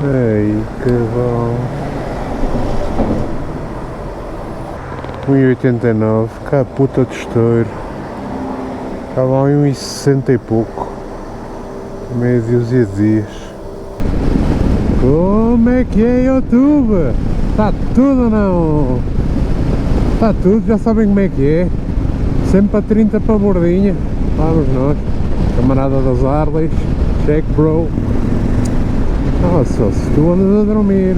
Ei, que bom. 1,89, cá puta de estouro. Estava a 1,60 e pouco. Meia dúzia de dias. Como é que é, YouTube? Está tudo ou não? Está tudo, já sabem como é que é. Sempre a 30 para a bordinha. Vamos nós. Camarada das Harleys. Check, bro. Nossa, se tu andas a dormir,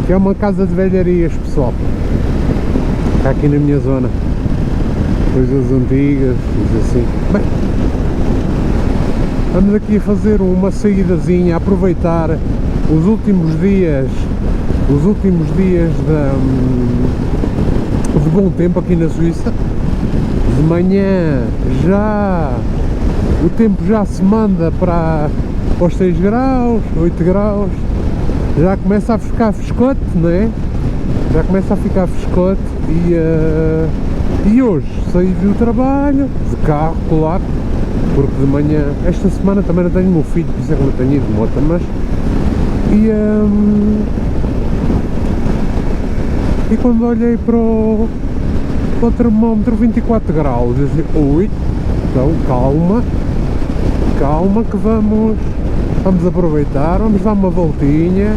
que é uma casa de velharias, pessoal. Está aqui na minha zona. Coisas antigas, coisas assim. Bem, vamos aqui a fazer uma saídazinha, a aproveitar os últimos dias de bom tempo aqui na Suíça. De manhã já o tempo já se manda para os 6 graus, 8 graus, já começa a ficar frescote, não é? Já começa a ficar frescote e hoje saí do trabalho, de carro, claro, porque de manhã, esta semana também não tenho o meu filho, por isso é que não tenho ido de moto, mas e quando olhei para o termómetro 24 graus, eu disse, ui, então calma que vamos aproveitar, vamos dar uma voltinha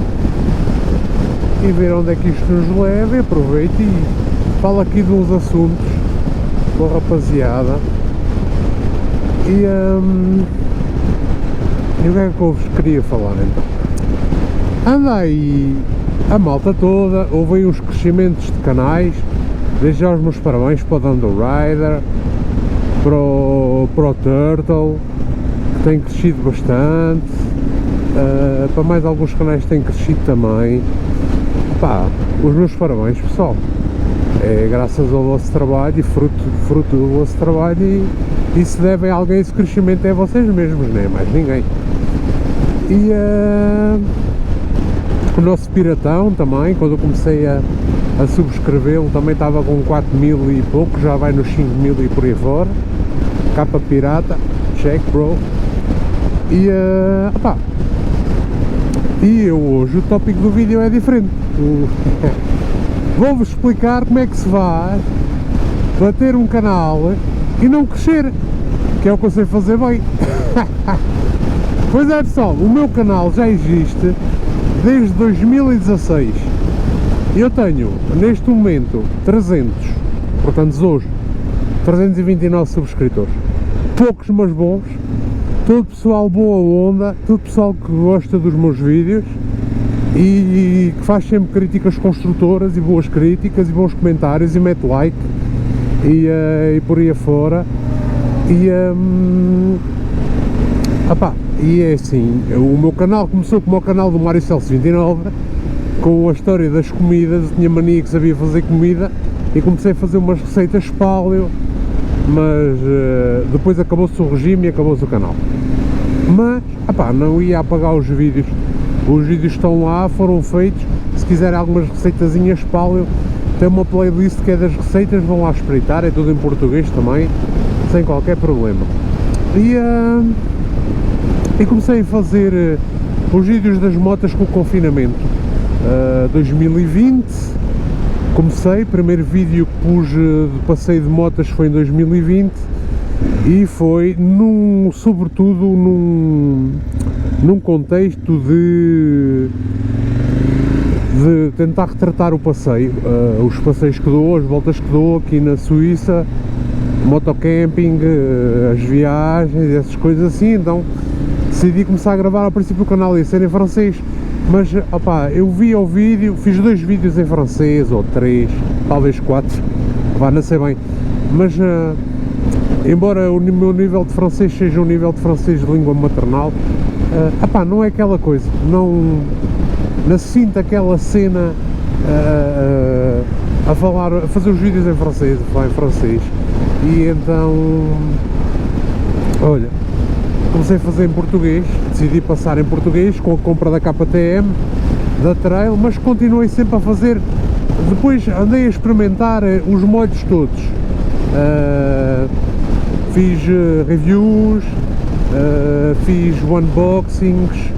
e ver onde é que isto nos leva, e aproveito e falo aqui de uns assuntos com a rapaziada e o que é que eu vos queria falar então? Anda aí a malta toda, houve aí uns crescimentos de canais, desde já os meus parabéns para o Dando Rider, para o Turtle, que tem crescido bastante, para mais alguns canais que têm crescido também. Pá, os meus parabéns, pessoal, é graças ao vosso trabalho e fruto do vosso trabalho, e se devem a alguém esse crescimento é vocês mesmos, não é mais ninguém. E o nosso piratão também, quando eu comecei a subscrevê-lo, também estava com 4.000 e pouco, já vai nos 5.000 e por aí fora. Capa pirata, check, bro. E hoje o tópico do vídeo é diferente. Vou-vos explicar como é que se vai bater um canal e não crescer, que é o que eu sei fazer bem. Pois é, pessoal, o meu canal já existe desde 2016. Eu tenho neste momento 329 subscritores, poucos mas bons, todo pessoal boa onda, todo pessoal que gosta dos meus vídeos e que faz sempre críticas construtoras e boas críticas e bons comentários e mete like e por aí afora. E é assim, o meu canal começou como o canal do Mário Celso 29, com a história das comidas. Eu tinha mania que sabia fazer comida e comecei a fazer umas receitas paleo, mas depois acabou-se o regime e acabou-se o canal. Mas, não ia apagar os vídeos estão lá, foram feitos. Se quiserem algumas receitazinhas paleo, tem uma playlist que é das receitas, vão lá espreitar, é tudo em português também, sem qualquer problema. E comecei a fazer os vídeos das motas com o confinamento. 2020 comecei, primeiro vídeo que pus de passeio de motas foi em 2020 e foi sobretudo num contexto de tentar retratar o passeio, os passeios que dou, as voltas que dou aqui na Suíça, motocamping, as viagens, essas coisas assim. Então decidi começar a gravar. Ao princípio o canal ia ser em francês, mas eu vi o vídeo, fiz 2 vídeos em francês, ou 3, talvez 4, não sei bem, mas embora o meu nível de francês seja um nível de francês de língua maternal, não é aquela coisa, não sinto aquela cena a fazer os vídeos em francês, a falar em francês, e então, olha, comecei a fazer em português, decidi passar em português com a compra da KTM, da Trail, mas continuei sempre a fazer. Depois andei a experimentar os moldes todos, fiz reviews, fiz unboxings,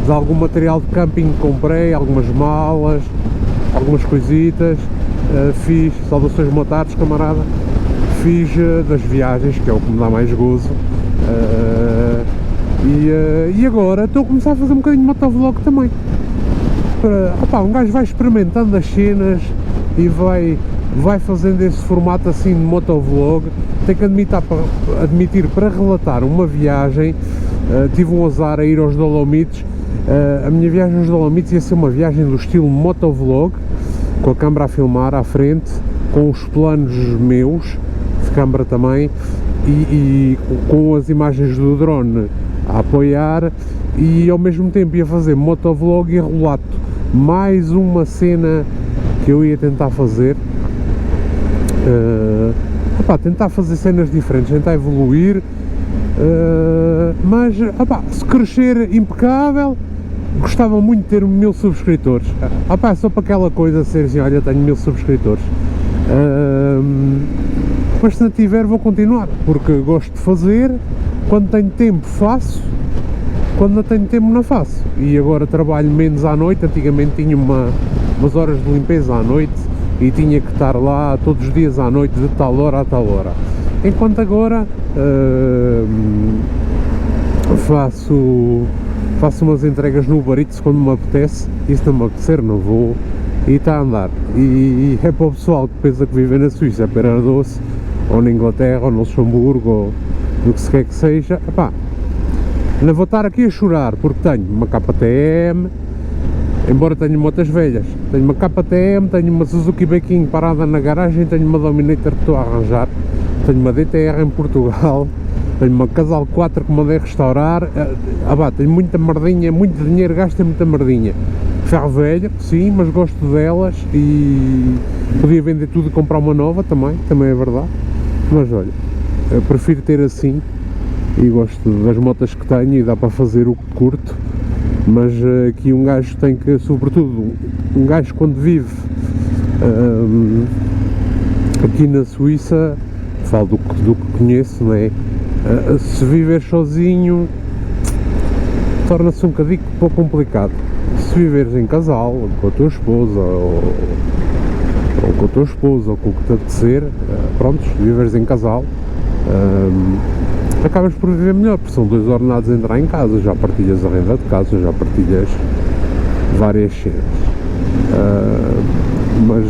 de algum material de camping que comprei, algumas malas, algumas coisitas, fiz, saudações motares, camarada, fiz das viagens, que é o que me dá mais gozo, e agora estou a começar a fazer um bocadinho de motovlog também. Um gajo vai experimentando as cenas e vai fazendo esse formato assim de motovlog. Tenho que admitir, para relatar uma viagem, tive um azar a ir aos Dolomites. A minha viagem aos Dolomites ia ser uma viagem do estilo motovlog, com a câmera a filmar à frente, com os planos meus, de câmara também, e com as imagens do drone a apoiar, e ao mesmo tempo ia fazer motovlog e relato. Mais uma cena que eu ia tentar fazer, tentar fazer cenas diferentes, tentar evoluir, mas se crescer impecável. Gostava muito de ter 1000 subscritores, só para aquela coisa ser assim, olha, tenho 1000 subscritores, mas se não tiver vou continuar, porque gosto de fazer, quando tenho tempo faço, quando não tenho tempo não faço, e agora trabalho menos à noite. Antigamente tinha umas horas de limpeza à noite e tinha que estar lá todos os dias à noite de tal hora a tal hora, enquanto agora faço umas entregas no Uber Eats quando me apetece, e se não me apetecer não vou, e está a andar. E é para o pessoal que pensa que vive na Suíça, Pera Doce, ou na Inglaterra, ou no Luxemburgo, ou do que se quer que seja, não vou estar aqui a chorar, porque tenho uma KTM, embora tenha motas velhas, tenho uma KTM, tenho uma Suzuki Bequinho parada na garagem, tenho uma Dominator que estou a arranjar, tenho uma DTR em Portugal, tenho uma Casal 4 que mandei restaurar, tenho muita merdinha, muito dinheiro gasto em muita merdinha. Ferro velho, sim, mas gosto delas, e podia vender tudo e comprar uma nova também é verdade, mas olha, eu prefiro ter assim, e gosto das motas que tenho e dá para fazer o que curto. Mas aqui um gajo tem que, sobretudo um gajo quando vive aqui na Suíça, falo do que conheço, não é? Se viver sozinho torna-se um bocadinho pouco complicado. Se viveres em casal, com a tua esposa, ou com a tua esposa, ou com o que te apetecer, pronto, se viveres em casal, acabas por viver melhor, porque são 2 ordenados a entrar em casa, já partilhas a renda de casa, já partilhas várias cenas, mas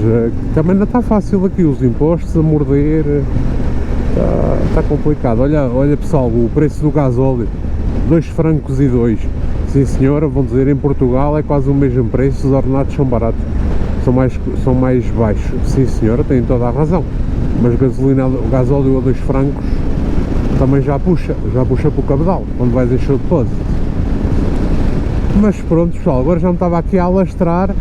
também não está fácil aqui, os impostos a morder, está complicado. Olha pessoal, o preço do gasóleo, 2 francos e 2, sim senhora, vão dizer, em Portugal é quase o mesmo preço, os ordenados são baratos, são mais baixos, sim senhora, têm toda a razão, mas o gasóleo a 2 francos também já puxa para o cabedal, quando vais encher o depósito. Mas pronto pessoal, agora já me estava aqui a alastrar.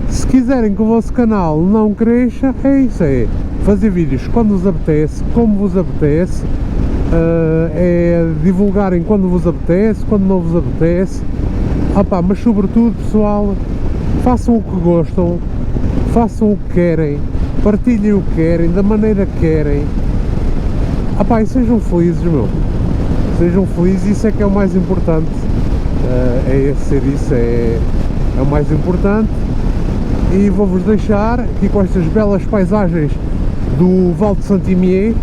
Se quiserem que o vosso canal não cresça, é isso, é fazer vídeos quando vos apetece, como vos apetece, é divulgarem quando vos apetece, quando não vos apetece, mas sobretudo pessoal, façam o que gostam, façam o que querem, partilhem o que querem, da maneira que querem, e sejam felizes, sejam felizes, isso é que é o mais importante, é o mais importante. E vou-vos deixar aqui com estas belas paisagens do Val de Saint-Imier,